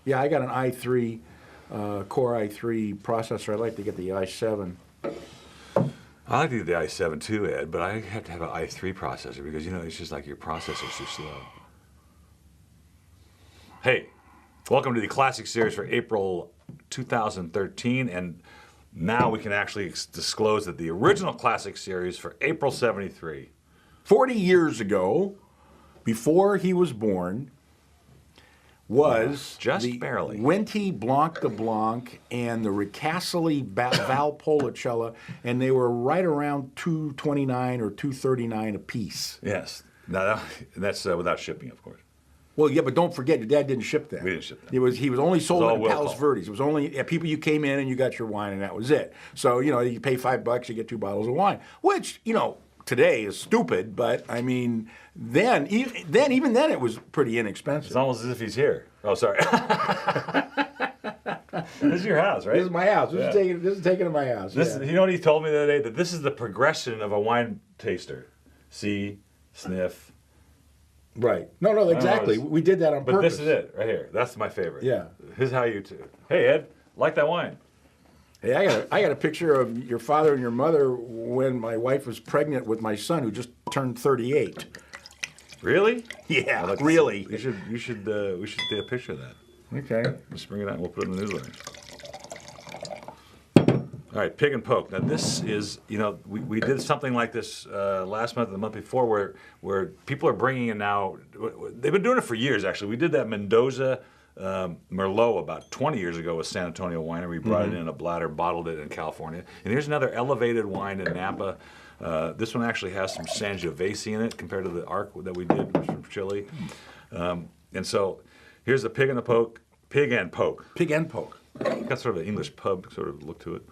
Yeah, I got an i3, Core i3 processor. I'd like to get the i7. I like to get the i7 too, Ed, but I have to have an i3 processor because, it's just like your processor's too slow. Hey, welcome to the Classic Series for April 2013, and now we can actually disclose that the original Classic Series for April 73. 40 years ago, before he was born, was just the barely Wente Blanc de Blanc and the Ricasoli Valpolicella, and they were right around $229 or $239 a piece. Yes. Now, that's without shipping, of course. Well, yeah, but don't forget, your dad didn't ship that. We didn't ship that. He was only sold in Palos call. Verdes. It was only people, you came in and you got your wine, and that was it. So you pay $5, you get 2 bottles of wine, which today is stupid, but I mean, even then it was pretty inexpensive. It's almost as if he's here. Oh, sorry. This is your house, right? This is my house. This is taken to my house. You know what he told me the other day? That this is the progression of a wine taster. See, sniff. Right. No, exactly. We did that on purpose. But this is it, right here. That's my favorite. Yeah. Here's how you do. Hey, Ed, like that wine. Hey, I got a picture of your father and your mother when my wife was pregnant with my son, who just turned 38. Really? Yeah, really. We should take a picture of that. Okay. Let's bring it out and we'll put it in the newsletter. All right, Pig and Poke. Now this is, we did something like this last month and the month before where people are bringing in now, they've been doing it for years actually. We did that Mendoza Merlot about 20 years ago with San Antonio Winery. We brought it in a bladder, bottled it in California. And here's another elevated wine in Napa. This one actually has some Sangiovese in it compared to the Arc that we did from Chile. And so here's the Pig and Poke. Pig and Poke. Pig and Poke. Got sort of an English pub sort of look to it.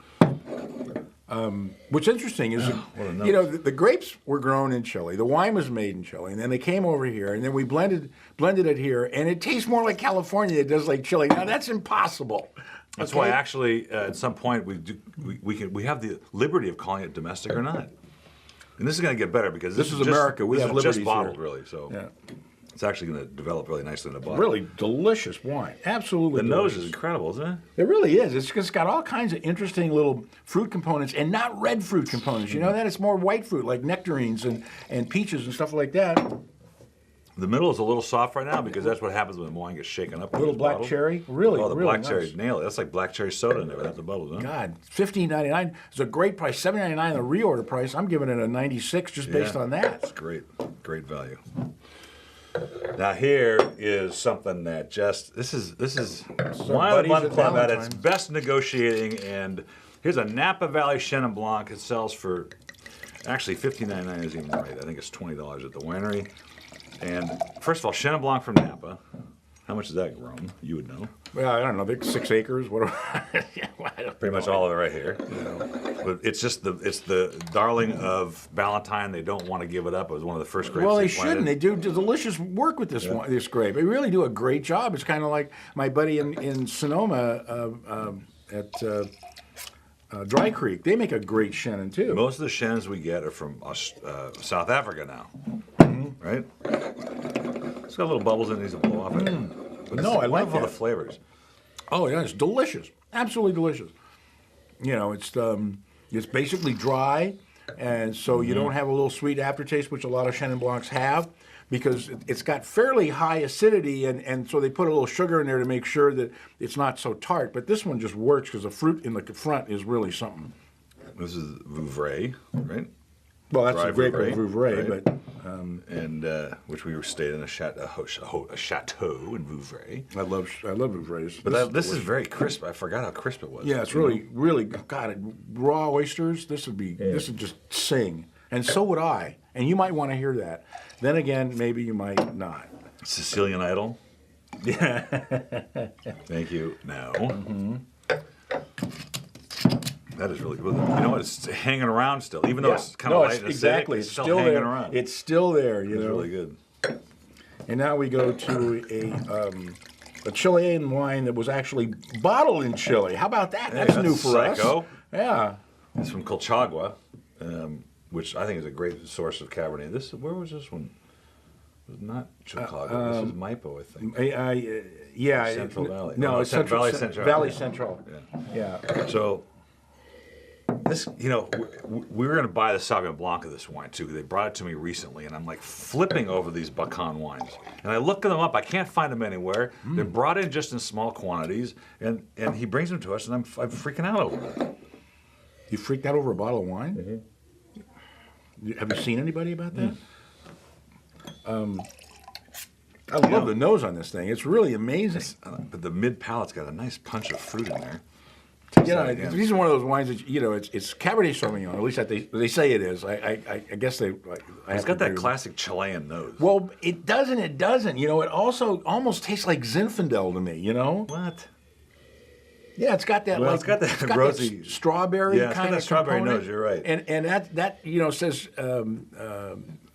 What's interesting is, the grapes were grown in Chile, the wine was made in Chile, and then they came over here, and then we blended it here, and it tastes more like California than it does like Chile. Now that's impossible. That's why actually at some point we have the liberty of calling it domestic or not. And this is going to get better because this is America. We have liberties just bottled here. Really, so yeah. It's actually going to develop really nicely in the bottle. Really delicious wine. Absolutely The delicious. nose is incredible, isn't it? It really is. It's got all kinds of interesting little fruit components and not red fruit components. You know that? It's more white fruit like nectarines and peaches and stuff like that. The middle is a little soft right now because that's what happens when wine gets shaken up. A little black cherry. Really, Oh, the really black nice. cherry. Nail it. That's like black cherry soda in there without the bubbles, huh? God, $15.99 is a great price. $7.99 the reorder price. I'm giving it a 96 just based on that. It's great. Great value. Now here is something that this is Wine of the Month Club at its best negotiating, and here's a Napa Valley Chenin Blanc. It sells for actually $15.99 isn't even right. I think it's $20 at the winery. And first of all, Chenin Blanc from Napa. How much is that grown? You would know. Well, I don't know. They're 6 acres. What? Pretty much all of it right here. But it's the darling of Ballantine. They don't want to give it up. It was one of the first grapes. Well, they shouldn't. They do delicious work with this this grape. They really do a great job. It's kind of like my buddy in Sonoma at Dry Creek. They make a great Chenin too. Most of the Chenins we get are from South Africa now, right? It's got little bubbles in it. Needs to blow off it. But No, I like all the that. flavors. Oh yeah, it's delicious. Absolutely delicious. It's basically dry, and so you don't have a little sweet aftertaste, which a lot of Chenin Blancs have, because it's got fairly high acidity, and so they put a little sugar in there to make sure that it's not so tart. But this one just works because the fruit in the front is really something. This is Vouvray, right? Well, that's Dry a great Vouvray, Vouvray, right? but And which we stayed in a chateau in Vouvray. I love Vouvrays. But this is very crisp. I forgot how crisp it was. Yeah, it's really God. Raw oysters. This would just sing, and so would I. And you might want to hear that. Then again, maybe you might not. Sicilian Idol. Yeah. Thank you. Now. That is really good. You know what? It's hanging around still, even though it's kind of light and exactly. acidic, It's still still hanging there. around. It's still there. It's really good. And now we go to a Chilean wine that was actually bottled in Chile. How about that? Hey, That's new for psycho. us. Yeah. It's from Colchagua, which I think is a great source of Cabernet. Where was this one? It's not Chicago. This is Maipo, I think. Yeah. Central Valley. No, Oh, it's Central. Valley Central. Valley Central. Yeah. Yeah. So this, we were going to buy the Sauvignon Blanc of this wine too. They brought it to me recently, and I'm like flipping over these Bacan wines, and I look them up. I can't find them anywhere. They're brought in just in small quantities, and he brings them to us, and I'm freaking out over it. You freaked out over a bottle of wine? Have you seen anybody about that? I love the nose on this thing. It's really amazing. But the mid palate's got a nice punch of fruit in there. These are one of those wines that it's Cabernet Sauvignon. At least that they say it is. I guess they. It's got that classic Chilean nose. Well, it doesn't. It doesn't. It also almost tastes like Zinfandel to me. What? Yeah, it's got that. Well, like, it's got that got rosy that strawberry Yeah, it's kind got of that strawberry component. nose. You're right. And that says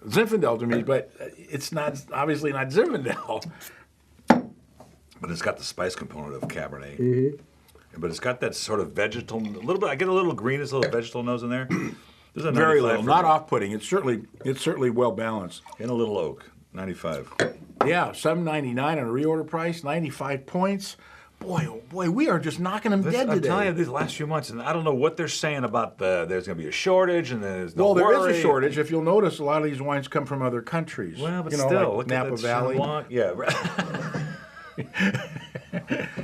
Zinfandel to me, but it's not obviously not Zinfandel. But it's got the spice component of Cabernet. But it's got that sort of vegetal, a little bit. I get a little greenness, a little vegetal nose in there. There's a Very 95 little, for not me. off-putting. It's certainly well balanced. And a little oak, 95. Yeah, $7.99 on a reorder price, 95 points. Boy, oh boy, we are just knocking them dead I'm today. telling you, these last few months, and I don't know what they're saying about there's going to be a shortage, and there's no Well, there is worry. a shortage. If you'll notice, a lot of these wines come from other countries. Well, but you know, still, like look at Napa that Valley. Chenin Blanc. Yeah, right.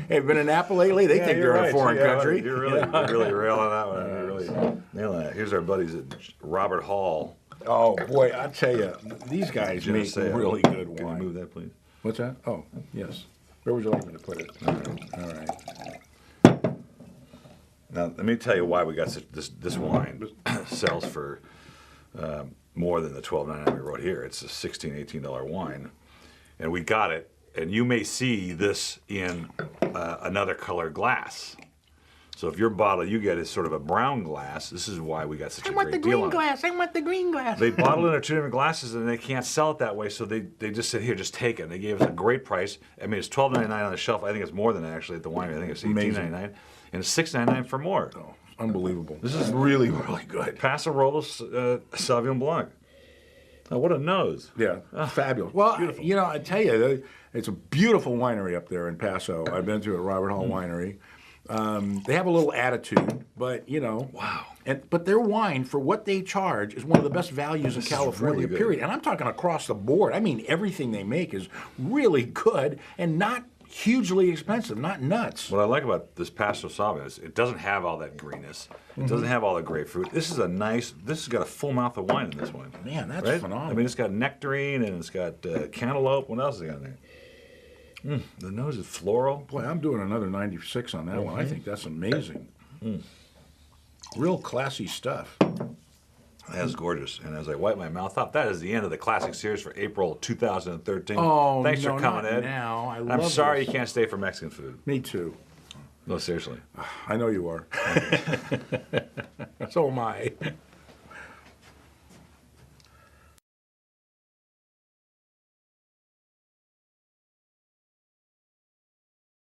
Hey, been in Napa lately? They think you're they're in right. a foreign country. You're really railing that one. You're really nailing that. Here's our buddies at Robert Hall. Oh boy, I tell you, these guys make Geneseo. really good Can you wine. move that, please? What's that? Oh, yes. Where would you like me to put it? All right. Now, let me tell you why we got this wine sells for more than the $12.99 we wrote here. It's a $16, $18 wine, and we got it. And you may see this in another colored glass. So if your bottle you get is sort of a brown glass, this is why we got such a great deal on it. I want the green glass. They bottle it in 2 different glasses, and they can't sell it that way, so they just said, here, just take it. And they gave us a great price. I mean, it's $12.99 on the shelf. I think it's more than that, actually, at the winery. I think it's $18.99. And it's $6.99 for more. Oh, unbelievable. This is really, really good. Paso Robles Sauvignon Blanc. Oh, what a nose. Yeah, fabulous. Well, I tell you, it's a beautiful winery up there in Paso. I've been to a Robert Hall winery. They have a little attitude, but Wow. But their wine, for what they charge, is one of the best values in California. really good. Period. And I'm talking across the board. I mean, everything they make is really good and not hugely expensive, not nuts. What I like about this Paso Sauvignon is it doesn't have all that greenness. It doesn't have all the grapefruit. This has got a full mouth of wine in this one. Man, that's right? phenomenal. I mean, it's got nectarine and it's got cantaloupe. What else is it got in there? The nose is floral. Boy, I'm doing another 96 on that one. I think that's amazing. Real classy stuff. That's gorgeous. And as I wipe my mouth up, that is the end of the classic series for April 2013. Oh, Thanks no, for coming, not Ed. now. I I'm love sorry this. you can't stay for Mexican food. Me too. No, seriously. I know you are. So am I.